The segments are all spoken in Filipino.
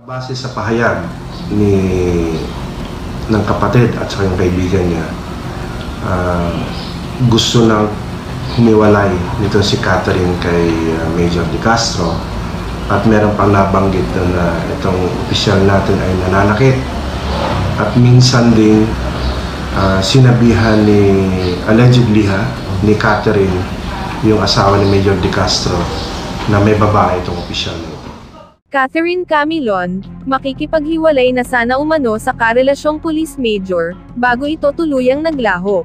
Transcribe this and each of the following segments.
Base sa pahayag ng kapatid at saka yung kaibigan niya, gusto nang humiwalay nito si Catherine kay Major De Castro at meron pang nabanggit na itong opisyal natin ay nananakit at minsan din sinabihan allegedly ni Catherine, yung asawa ni Major De Castro, na may babae itong opisyal na ito. Catherine Camilon, makikipaghiwalay na sana umano sa karelasyong police major, bago ito tuluyang naglaho.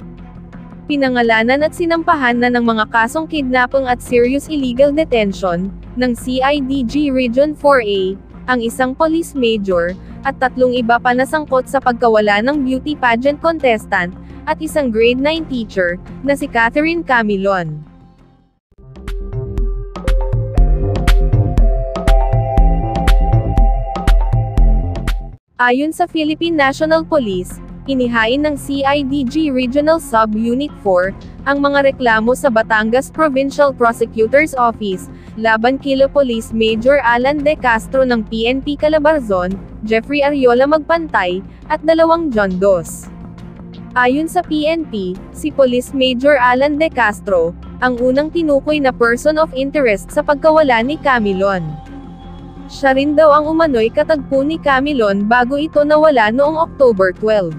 Pinangalanan at sinampahan na ng mga kasong kidnapping at serious illegal detention, ng CIDG Region 4A, ang isang police major, at 3 iba pa na sangkot sa pagkawala ng beauty pageant contestant, at isang grade 9 teacher, na si Catherine Camilon. Ayon sa Philippine National Police, inihain ng CIDG Regional Sub-Unit 4, ang mga reklamo sa Batangas Provincial Prosecutor's Office, laban kila Police Major Alan De Castro ng PNP Calabarzon, Jeffrey Ariola Magpantay, at 2 John Dos. Ayon sa PNP, si Police Major Alan De Castro, ang unang tinukoy na person of interest sa pagkawala ni Camilon. Siya rin daw ang umano'y katagpo ni Camilon bago ito nawala noong October 12.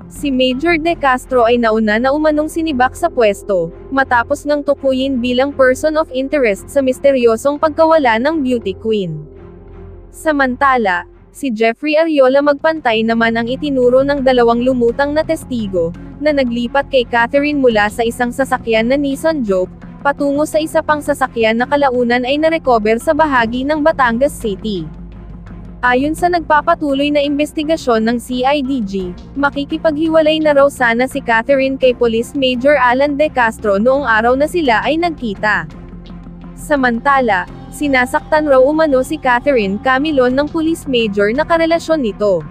Si Major De Castro ay nauna na umanong sinibak sa pwesto, matapos ngang tukuyin bilang person of interest sa misteryosong pagkawala ng beauty queen. Samantala, si Jeffrey Ariola Magpantay naman ang itinuro ng 2 lumutang na testigo, na naglipat kay Catherine mula sa isang sasakyan na Nissan Juke, patungo sa isa pang sasakyan na kalaunan ay narecover sa bahagi ng Batangas City. Ayon sa nagpapatuloy na investigasyon ng CIDG, makikipaghiwalay na raw sana si Catherine kay Police Major Alan De Castro noong araw na sila ay nagkita. Samantala, sinasaktan raw umano si Catherine Camilon ng Police Major na karelasyon nito.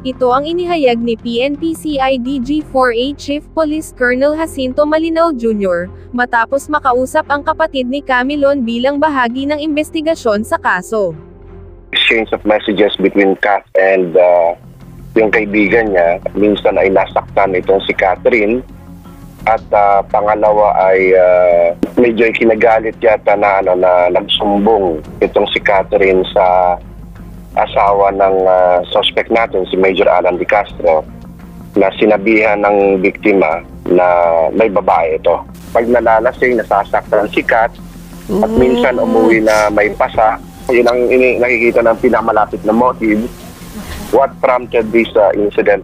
Ito ang inihayag ni PNP CIDG 4A Chief Police Colonel Jacinto Malinaw Jr., matapos makausap ang kapatid ni Camilon bilang bahagi ng investigasyon sa kaso. Exchange of messages between Kat and yung kaibigan niya, minsan ay nasaktan itong si Catherine, at pangalawa ay medyo kinagalit yata na nagsumbong itong si Catherine sa asawa ng suspect natin, si Major Alan De Castro, na sinabihan ng biktima na may babae ito. Pag nalalasing, nasasaktan si Kat, at minsan umuwi na may pasa. Yun ang nakikita ng pinakamalapit na motive. What prompted this incident?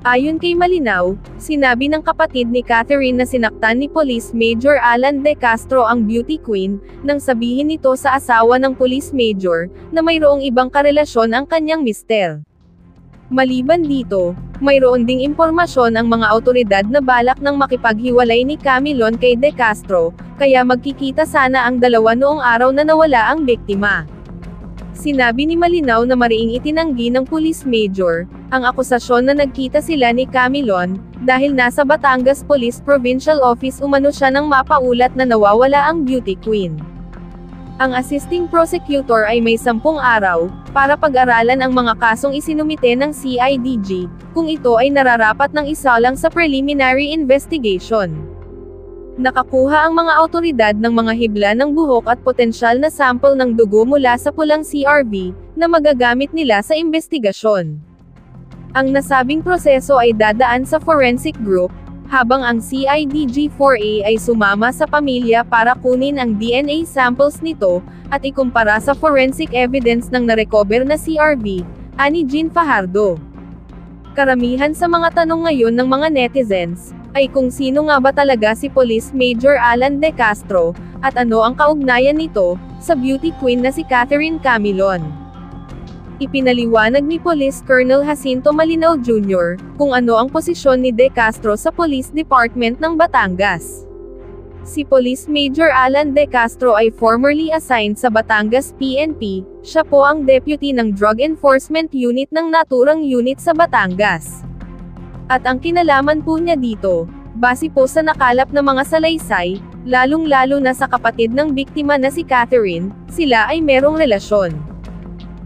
Ayon kay Malinaw, sinabi ng kapatid ni Catherine na sinaktan ni Police Major Alan De Castro ang beauty queen, nang sabihin nito sa asawa ng Police Major, na mayroong ibang karelasyon ang kanyang mister. Maliban dito, mayroon ding impormasyon ang mga awtoridad na balak ng makipaghiwalay ni Camilon kay De Castro, kaya magkikita sana ang dalawa noong araw na nawala ang biktima. Sinabi ni Malinaw na mariing itinanggi ng Police Major ang akusasyon na nagkita sila ni Camilon, dahil nasa Batangas Police Provincial Office umano siya nang mapaulat na nawawala ang beauty queen. Ang assisting prosecutor ay may 10 araw para pag-aralan ang mga kasong isinumite ng CIDG, kung ito ay nararapat ng isalang sa preliminary investigation. Nakakuha ang mga awtoridad ng mga hibla ng buhok at potensyal na sample ng dugo mula sa pulang CRV, na magagamit nila sa investigasyon. Ang nasabing proseso ay dadaan sa forensic group, habang ang CIDG-4A ay sumama sa pamilya para kunin ang DNA samples nito, at ikumpara sa forensic evidence ng narecover na CRV, ani Jean Fajardo. Karamihan sa mga tanong ngayon ng mga netizens, ay kung sino nga ba talaga si Police Major Alan De Castro, at ano ang kaugnayan nito sa beauty queen na si Catherine Camilon. Ipinaliwanag ni Police Colonel Jacinto Malinaw Jr. kung ano ang posisyon ni De Castro sa Police Department ng Batangas. Si Police Major Alan De Castro ay formerly assigned sa Batangas PNP, siya po ang deputy ng Drug Enforcement Unit ng naturang unit sa Batangas. At ang kinalaman po niya dito, base po sa nakalap na mga salaysay, lalong-lalo na sa kapatid ng biktima na si Catherine, sila ay merong relasyon.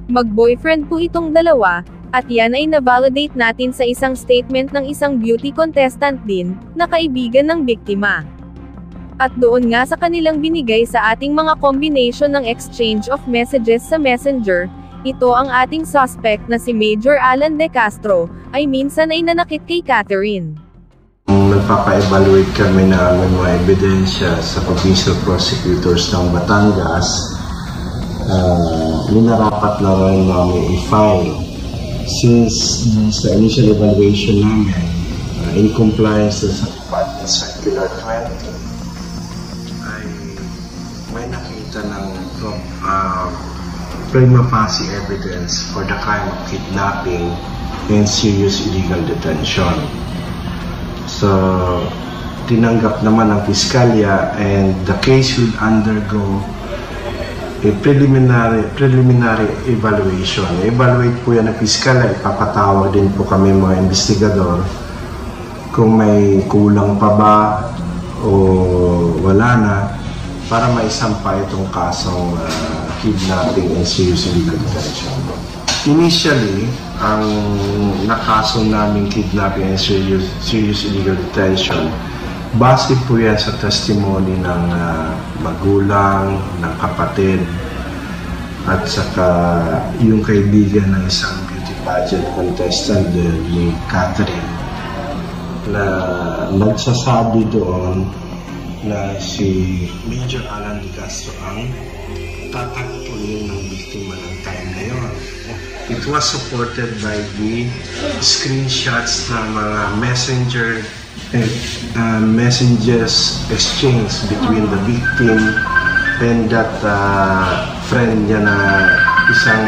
Mag-boyfriend po itong dalawa, at yan ay na-validate natin sa isang statement ng isang beauty contestant din, na kaibigan ng biktima. At doon nga sa kanilang binigay sa ating mga combination ng exchange of messages sa Messenger, ito ang ating suspect na si Major Alan De Castro, ay minsan ay nanakit kay Catherine. Nagpapa-evaluate kami ng mga ebidensya sa provincial prosecutors ng Batangas. Minarapat na rin namin i-file since sa initial evaluation namin, in compliance sa Department Circular 20, ay may nakita ng prima facie evidence for the crime of kidnapping and serious illegal detention. So, tinanggap naman ng piskalya and the case will undergo a preliminary evaluation. Evaluate po yan ng piskalya, ipapatawag din po kami mga investigador kung may kulang pa ba o wala na para maisampa itong kasong kidnapping and serious illegal detention. Initially, ang nakaso namin kidnapping and serious illegal detention, base po yan sa testimony ng magulang, ng kapatid, at saka yung kaibigan ng isang beauty pageant contestant ni Catherine, na nagsasabi doon na si Major Alan De Castro ang tatagpunin ng biktima ng time na yun. It was supported by the screenshots ng mga messages exchange between the victim and that friend niya na isang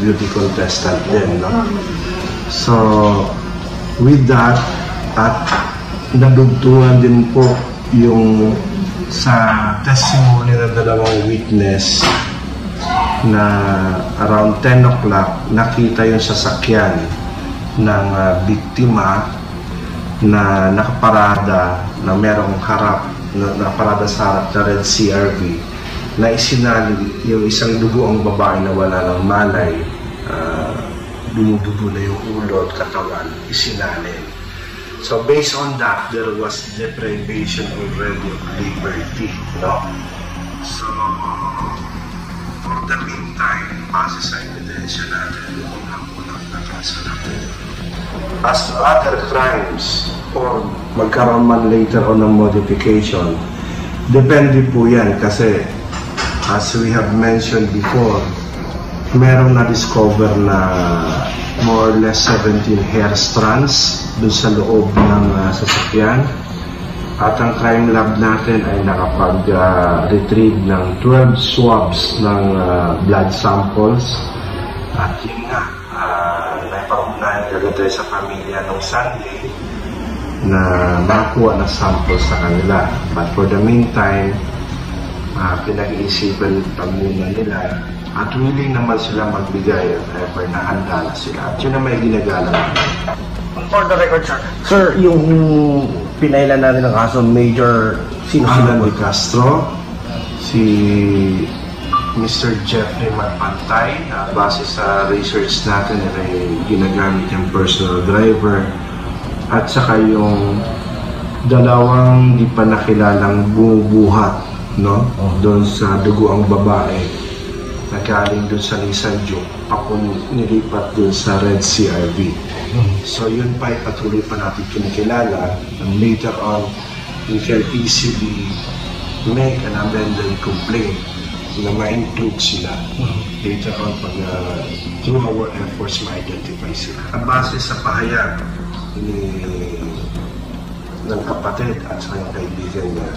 beauty contestant din, no? So, with that, at nadugtungan din po yung sa testimony ng dalawang witness na around 10 o'clock nakita yung sasakyan ng biktima na nakaparada na merong harap na nakaparada sa harap na red CRV na isinali yung isang dugoang babae na wala ng malay, dumudugo na yung ulo at katawan, isinalin. So based on that, there was deprivation already of liberty, no? So, for the meantime, base sa ebidensya natin, unang nakaso natin. As to other crimes, or magkaroon man later on ng modification, depende po yan kasi, as we have mentioned before, merong na-discover na more or less 17 hair strands dun sa loob ng sasakyan. At ang crime lab natin ay nakapag-retrieve ng 12 swabs ng blood samples. At yun nga, may paunahan agad tayo sa pamilya nung Sunday na makakuha na samples sa kanila. But for the meantime, pinag-iisipan pa muna nila at willing naman sila magbigay at ever na handa na sila. At yun na may ginagalang namin. For the record, sir, yung pinailan natin ng kaso, Major Alan De Castro, si Mr. Jeffrey Magpantay, base sa research natin ay ginagamit yung personal driver, at saka yung dalawang di pa nakilalang bumubuhat, no? Doon sa dugoang babae na galing doon sa Nissan Juke, nilipat doon sa Red CRV. So yun pa ay patuloy pa natin kinikilala, and later on we can easily make an amended complaint na ma-include sila later on pag through our efforts ma-identify sila. Ang base sa pahayag ng kapatid at sa yung kaibigan niya,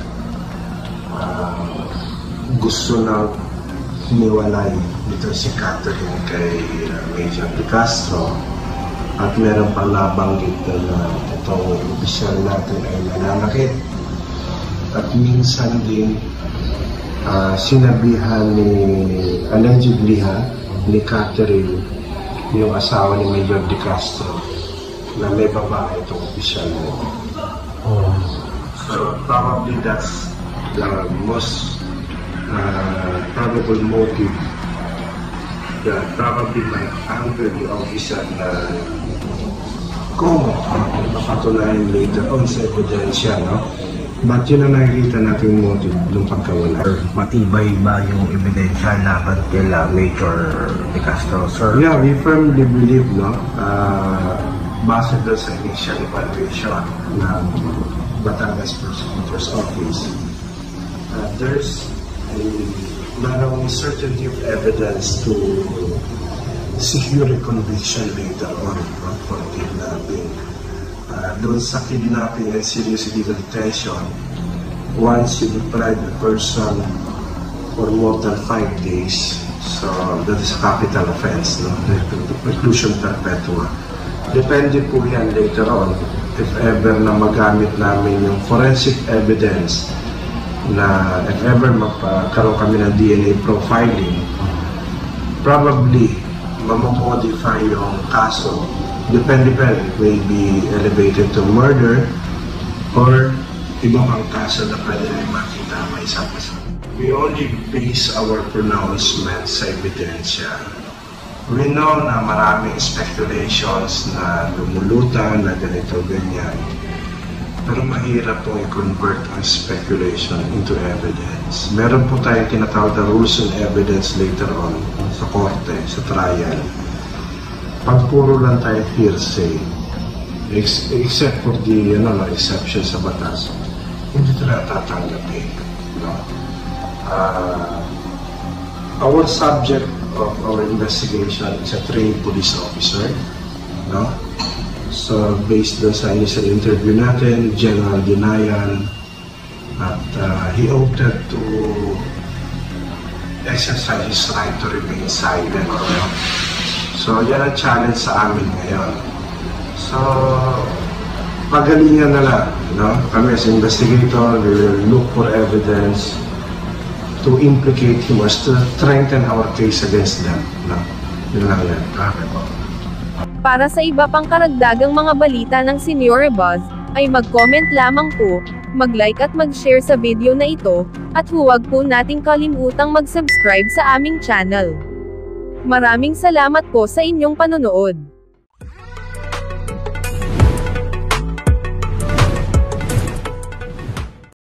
gusto na humiwalay nito si Catherine kay Major De Castro, at meron pang nabanggit na itong opisyal natin ay nananakit. At minsan din sinabihan allegedly ni Catherine, yung asawa ni Major De Castro, na may babae itong opisyal mo. So probably that's the most probable motive probably may angle the officer na kung mapatunayan later on sa ebidensya, no? But yun ang nakikita natin yung motive ng pagkawala. Matibay ba yung ebidensya laban kila Major De Castro, sir? Yeah, we firmly believe, no, base doon sa initial evaluation ng Batangas Prosecutor's Office, there's not only certainty of evidence to secure a conviction later on for kidnapping. Doon sa kidnapping and serious illegal detention, once you deprive the person for more than 5 days, so that is a capital offense, no? The preclusion perpetua. Depende po yan later on, if ever na magamit namin yung forensic evidence, na if ever magkaroon kami ng DNA profiling, probably mamamodify yung kaso. Depende pa, it may be elevated to murder or iba pang kaso na pwede rin makita may isa-isa. We only base our pronouncement sa ebidensya. We know na maraming speculations na lumulutan na ganito, ganyan. Pero mahirap pong i-convert ang speculation into evidence. Meron po tayong tinatawag na rules and evidence later on sa korte, sa trial. Pag puro lang tayo hearsay, except for the exception sa batas, hindi talaga tatanggapin. No? Our subject of our investigation is a trained police officer. No? So, based doon sa initial interview natin, General Dinayan, at he opted to exercise his right to remain silent. No? So, yan ang challenge sa amin ngayon. So, pagalingan na lang. No? Kami as investigator, we will look for evidence to implicate him or to strengthen our case against them. No? Yun lang yan. Para sa iba pang karagdagang mga balita ng Senyor Buzz, ay mag-comment lamang po, mag-like at mag-share sa video na ito, at huwag po nating kalimutang mag-subscribe sa aming channel. Maraming salamat po sa inyong panonood.